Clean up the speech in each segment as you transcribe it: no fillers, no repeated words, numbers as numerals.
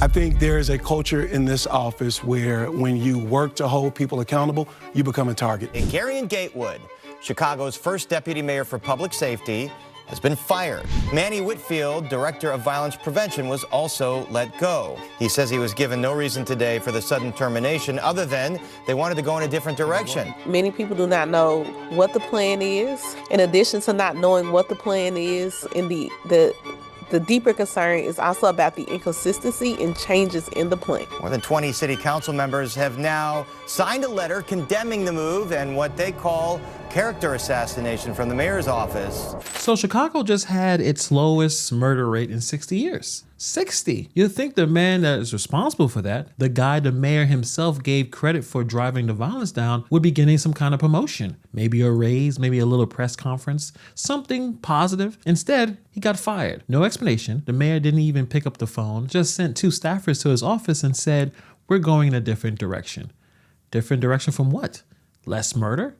I think there is a culture in this office where when you work to hold people accountable, you become a target. Garien Gatewood, Chicago's first deputy mayor for public safety, has been fired. Manny Whitfield, director of violence prevention, was also let go. He says he was given no reason today for the sudden termination other than they wanted to go in a different direction. Many people do not know what the plan is. In addition to not knowing what the plan is, in the deeper concern is also about the inconsistency and changes in the plan. More than 20 city council members have now signed a letter condemning the move and what they call character assassination from the mayor's office. So Chicago just had its lowest murder rate in 60 years. 60. You'd think the man that is responsible for that, the guy the mayor himself gave credit for driving the violence down, would be getting some kind of promotion. Maybe a raise, maybe a little press conference, something positive. Instead, he got fired. No explanation. The mayor didn't even pick up the phone, just sent 2 staffers to his office and said, "We're going in a different direction." Different direction from what? Less murder?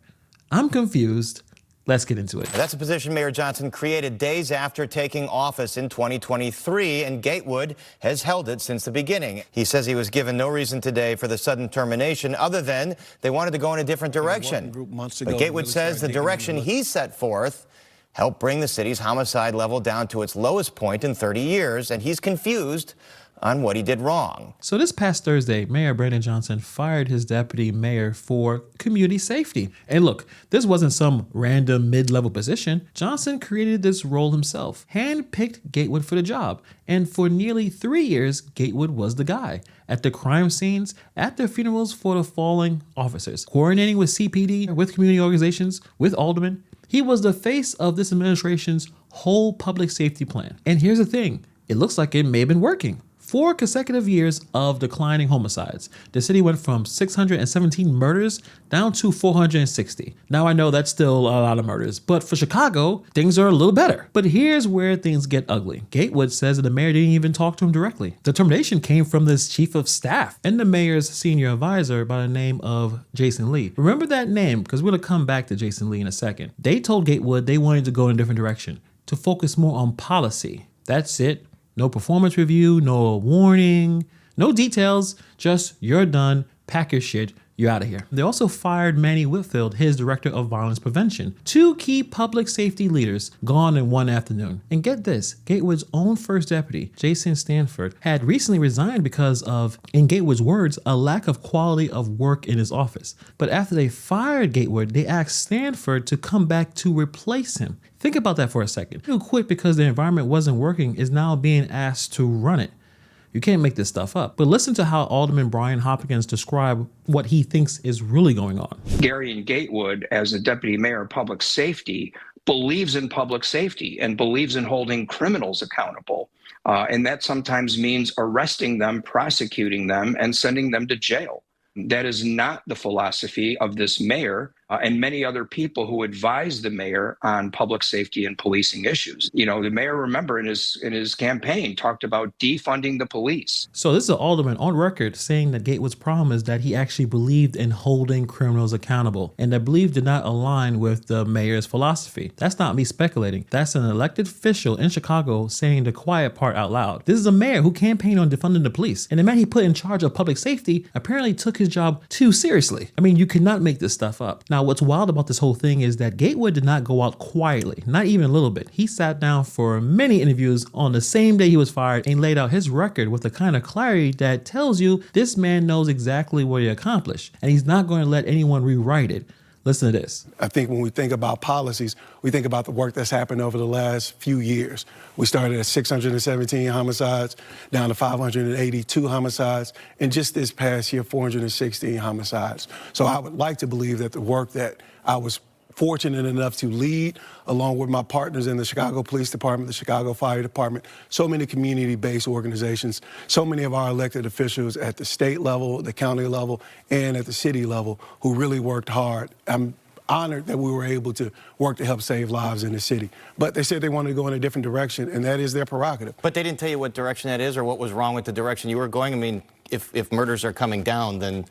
I'm confused. Let's get into it. That's a position Mayor Johnson created days after taking office in 2023, and Gatewood has held it since the beginning. He says he was given no reason today for the sudden termination other than they wanted to go in a different direction. But Gatewood says the direction he set forth helped bring the city's homicide level down to its lowest point in 30 years, and he's confused on what he did wrong. So this past Thursday, Mayor Brandon Johnson fired his deputy mayor for community safety. And look, this wasn't some random mid-level position. Johnson created this role himself, handpicked Gatewood for the job. And for nearly 3 years, Gatewood was the guy. At the crime scenes, at the funerals for the fallen officers, coordinating with CPD, with community organizations, with aldermen. He was the face of this administration's whole public safety plan. And here's the thing, it looks like it may have been working. 4 consecutive years of declining homicides. The city went from 617 murders down to 460. Now I know that's still a lot of murders, but for Chicago, things are a little better. But here's where things get ugly. Gatewood says that the mayor didn't even talk to him directly. The termination came from this chief of staff and the mayor's senior advisor by the name of Jason Lee. Remember that name, because we're gonna come back to Jason Lee in a second. They told Gatewood they wanted to go in a different direction, to focus more on policy. That's it. No performance review, no warning, no details, just you're done, pack your shit, you're out of here. They also fired Manny Whitfield, his director of violence prevention. 2 key public safety leaders gone in one afternoon. And get this, Gatewood's own first deputy, Jason Stanford, had recently resigned because of, in Gatewood's words, a lack of quality of work in his office. But after they fired Gatewood, they asked Stanford to come back to replace him. Think about that for a second. Who quit because the environment wasn't working is now being asked to run it. You can't make this stuff up. But listen to how Alderman Brian Hopkins described what he thinks is really going on. Garien Gatewood, as the deputy mayor of public safety, believes in public safety and believes in holding criminals accountable. And that sometimes means arresting them, prosecuting them, and sending them to jail. That is not the philosophy of this mayor and many other people who advise the mayor on public safety and policing issues. You know, the mayor, remember, in his campaign talked about defunding the police. So this is an alderman on record saying that Gatewood's problem is that he actually believed in holding criminals accountable, and that belief did not align with the mayor's philosophy. That's not me speculating. That's an elected official in Chicago saying the quiet part out loud. This is a mayor who campaigned on defunding the police, and the man he put in charge of public safety apparently took his job too seriously. I mean, you cannot make this stuff up. Now, what's wild about this whole thing is that Gatewood did not go out quietly, not even a little bit. He sat down for many interviews on the same day he was fired and laid out his record with the kind of clarity that tells you this man knows exactly what he accomplished, and he's not going to let anyone rewrite it. Listen to this. I think when we think about policies, we think about the work that's happened over the last few years. We started at 617 homicides, down to 582 homicides, and just this past year, 416 homicides. So I would like to believe that the work that I was fortunate enough to lead, along with my partners in the Chicago Police Department, the Chicago Fire Department, so many community-based organizations, so many of our elected officials at the state level, the county level, and at the city level who really worked hard. I'm honored that we were able to work to help save lives in the city. But they said they wanted to go in a different direction, and that is their prerogative. But they didn't tell you what direction that is or what was wrong with the direction you were going? I mean, if murders are coming down, then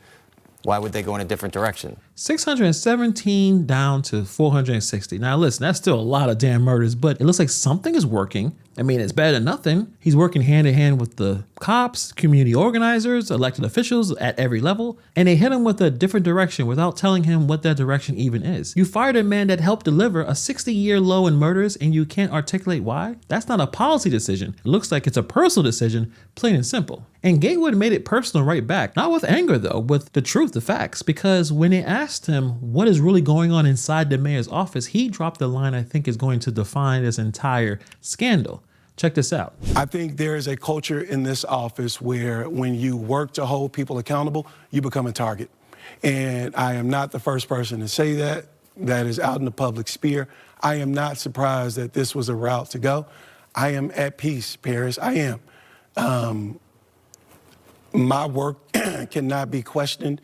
why would they go in a different direction? 617 down to 460. Now listen, that's still a lot of damn murders, but it looks like something is working. I mean, it's better than nothing. He's working hand in hand with the cops, community organizers, elected officials at every level, and they hit him with a different direction without telling him what that direction even is. You fired a man that helped deliver a 60-year low in murders and you can't articulate why? That's not a policy decision. It looks like it's a personal decision, plain and simple. And Gatewood made it personal right back. Not with anger though, with the truth, the facts. Because when they asked him what is really going on inside the mayor's office, he dropped the line I think is going to define this entire scandal. Check this out. I think there is a culture in this office where when you work to hold people accountable, you become a target. And I am not the first person to say that. That is out in the public sphere. I am not surprised that this was a route to go. I am at peace, Paris. I am. My work cannot be questioned.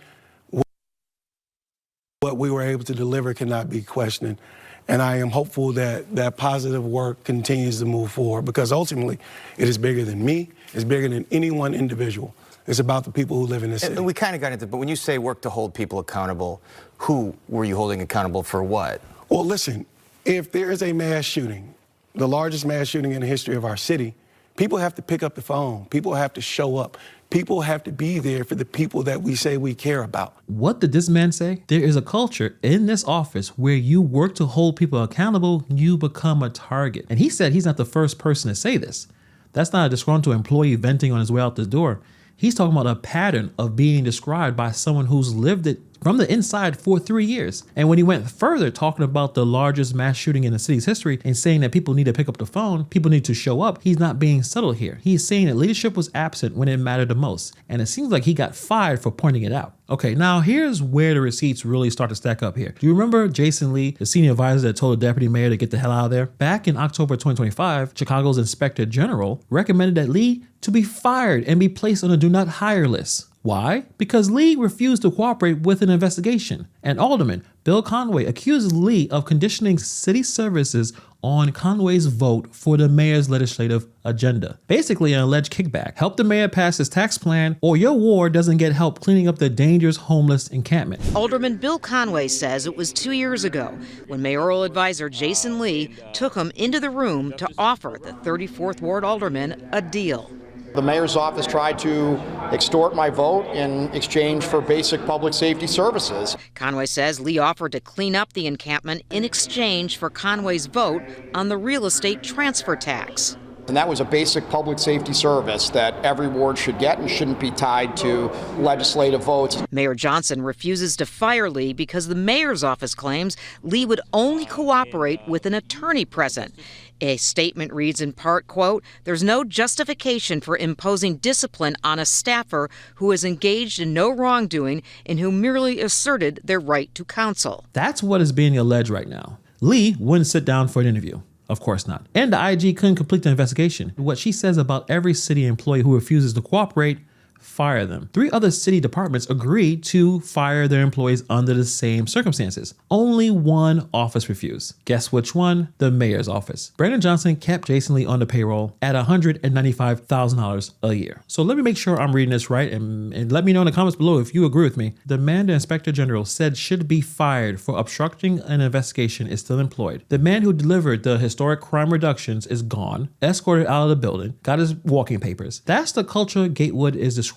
What we were able to deliver cannot be questioned. And I am hopeful that that positive work continues to move forward because ultimately it is bigger than me. It's bigger than any one individual. It's about the people who live in this city. And we kind of got into it, but when you say work to hold people accountable, who were you holding accountable for what? Well, listen, if there is a mass shooting, the largest mass shooting in the history of our city, people have to pick up the phone. People have to show up. People have to be there for the people that we say we care about. What did this man say? There is a culture in this office where you work to hold people accountable, you become a target. And he said he's not the first person to say this. That's not a disgruntled employee venting on his way out the door. He's talking about a pattern of being described by someone who's lived it from the inside for 3 years. And when he went further talking about the largest mass shooting in the city's history and saying that people need to pick up the phone, people need to show up, he's not being subtle here. He's saying that leadership was absent when it mattered the most. And it seems like he got fired for pointing it out. Okay, now here's where the receipts really start to stack up here. Do you remember Jason Lee, the senior advisor that told the deputy mayor to get the hell out of there? Back in October 2025, Chicago's inspector general recommended that Lee to be fired and be placed on a do not hire list. Why? Because Lee refused to cooperate with an investigation. And Alderman Bill Conway accused Lee of conditioning city services on Conway's vote for the mayor's legislative agenda. Basically an alleged kickback. Help the mayor pass his tax plan or your ward doesn't get help cleaning up the dangerous homeless encampment. Alderman Bill Conway says it was 2 years ago when mayoral advisor Jason Lee took him into the room to offer the 34th Ward alderman a deal. The mayor's office tried to extort my vote in exchange for basic public safety services. Conway says Lee offered to clean up the encampment in exchange for Conway's vote on the real estate transfer tax. And that was a basic public safety service that every ward should get and shouldn't be tied to legislative votes. Mayor Johnson refuses to fire Lee because the mayor's office claims Lee would only cooperate with an attorney present. A statement reads in part, quote, "There's no justification for imposing discipline on a staffer who is engaged in no wrongdoing and who merely asserted their right to counsel." That's what is being alleged right now. Lee wouldn't sit down for an interview. Of course not. And the IG couldn't complete the investigation. What she says about every city employee who refuses to cooperate, fire them. 3 other city departments agreed to fire their employees under the same circumstances. Only one office refused. Guess which one? The mayor's office. Brandon Johnson kept Jason Lee on the payroll at $195,000 a year. So let me make sure I'm reading this right and let me know in the comments below if you agree with me. The man the inspector general said should be fired for obstructing an investigation is still employed. The man who delivered the historic crime reductions is gone, escorted out of the building, got his walking papers. That's the culture Gatewood is describing.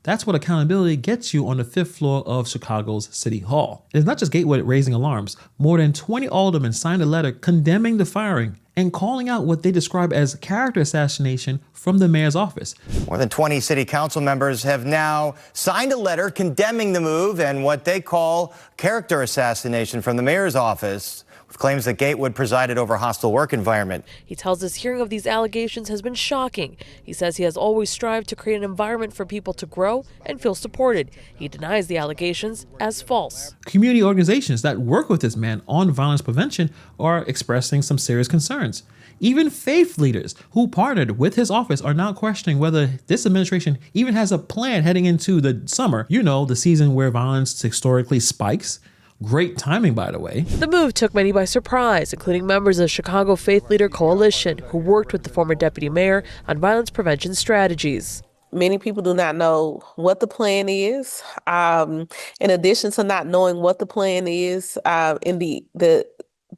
That's what accountability gets you on the 5th floor of Chicago's City Hall. It's not just Gatewood raising alarms. More than 20 aldermen signed a letter condemning the firing and calling out what they describe as character assassination from the mayor's office. More than 20 city council members have now signed a letter condemning the move and what they call character assassination from the mayor's office, with claims that Gatewood presided over a hostile work environment. He tells us hearing of these allegations has been shocking. He says he has always strived to create an environment for people to grow and feel supported. He denies the allegations as false. Community organizations that work with this man on violence prevention are expressing some serious concerns. Even faith leaders who partnered with his office are now questioning whether this administration even has a plan heading into the summer, you know, the season where violence historically spikes. Great timing, by the way. The move took many by surprise, including members of the Chicago Faith Leader Coalition, who worked with the former deputy mayor on violence prevention strategies. Many people do not know what the plan is. In addition to not knowing what the plan is, in the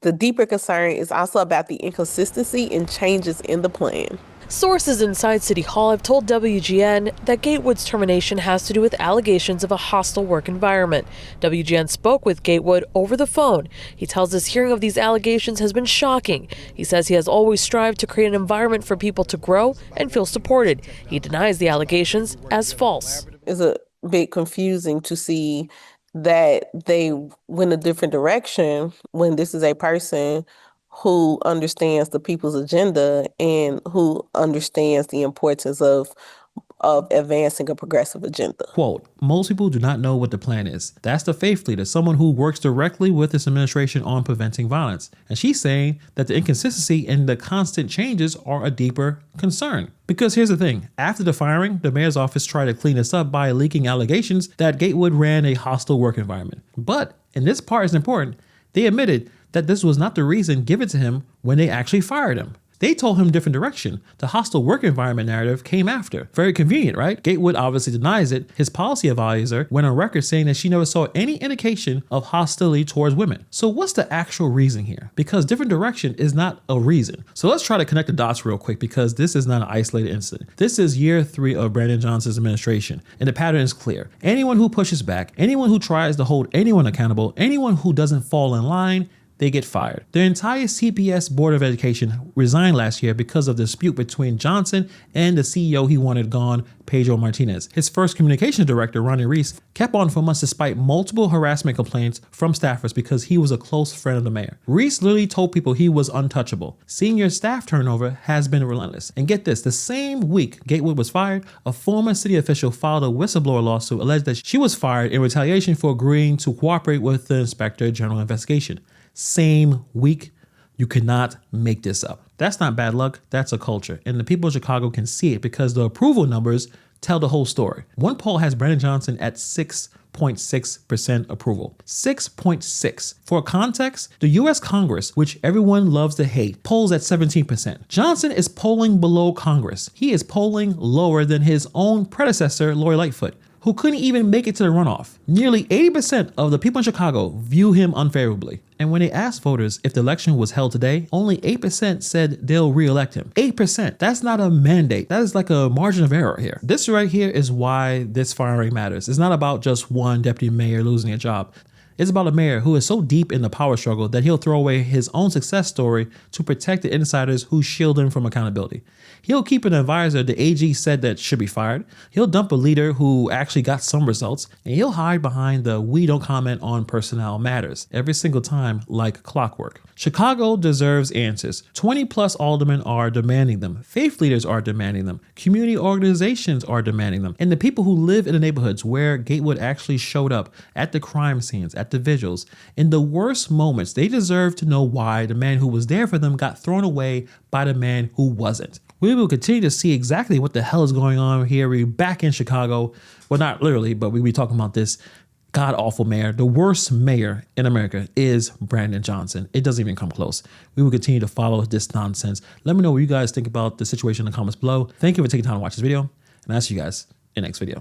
the deeper concern is also about the inconsistency and changes in the plan. Sources inside City Hall have told WGN that Gatewood's termination has to do with allegations of a hostile work environment. WGN spoke with Gatewood over the phone. He tells us hearing of these allegations has been shocking. He says he has always strived to create an environment for people to grow and feel supported. He denies the allegations as false. It's a bit confusing to see that they went a different direction when this is a person who understands the people's agenda and who understands the importance of advancing a progressive agenda. Quote, most people do not know what the plan is. That's the faith leader, someone who works directly with this administration on preventing violence. And she's saying that the inconsistency and the constant changes are a deeper concern. Because here's the thing, after the firing, the mayor's office tried to clean this up by leaking allegations that Gatewood ran a hostile work environment. But, and this part is important, they admitted that this was not the reason given to him when they actually fired him. They told him different direction. The hostile work environment narrative came after. Very convenient, right? Gatewood obviously denies it. His policy advisor went on record saying that she never saw any indication of hostility towards women. So what's the actual reason here? Because different direction is not a reason. So let's try to connect the dots real quick because this is not an isolated incident. This is year 3 of Brandon Johnson's administration, and the pattern is clear. Anyone who pushes back, anyone who tries to hold anyone accountable, anyone who doesn't fall in line, they get fired. The entire CPS Board of Education resigned last year because of the dispute between Johnson and the CEO he wanted gone, Pedro Martinez. His first communications director, Ronnie Reese, kept on for months despite multiple harassment complaints from staffers because he was a close friend of the mayor. Reese literally told people he was untouchable. Senior staff turnover has been relentless. And get this, the same week Gatewood was fired, a former city official filed a whistleblower lawsuit alleged that she was fired in retaliation for agreeing to cooperate with the Inspector General investigation. Same week. You cannot make this up. That's not bad luck, that's a culture. And the people of Chicago can see it because the approval numbers tell the whole story. One poll has Brandon Johnson at 6.6% approval. 6.6. For context, the US Congress, which everyone loves to hate, polls at 17%. Johnson is polling below Congress. He is polling lower than his own predecessor, Lori Lightfoot, who couldn't even make it to the runoff. Nearly 80% of the people in Chicago view him unfavorably. And when they asked voters if the election was held today, only 8% said they'll re-elect him. 8%. That's not a mandate. That is like a margin of error here. This right here is why this firing matters. It's not about just one deputy mayor losing a job. It's about a mayor who is so deep in the power struggle that he'll throw away his own success story to protect the insiders who shield him from accountability. He'll keep an advisor the AG said that should be fired. He'll dump a leader who actually got some results, and he'll hide behind the we don't comment on personnel matters every single time like clockwork. Chicago deserves answers. 20 plus aldermen are demanding them. Faith leaders are demanding them. Community organizations are demanding them. And the people who live in the neighborhoods where Gatewood actually showed up at the crime scenes, at the vigils, in the worst moments, they deserve to know why the man who was there for them got thrown away by the man who wasn't. We will continue to see exactly what the hell is going on here. We're back in Chicago. Well, not literally, but we'll be talking about this god-awful mayor. The worst mayor in America is Brandon Johnson. It doesn't even come close. We will continue to follow this nonsense. Let me know what you guys think about the situation in the comments below. Thank you for taking time to watch this video, and I'll see you guys in the next video.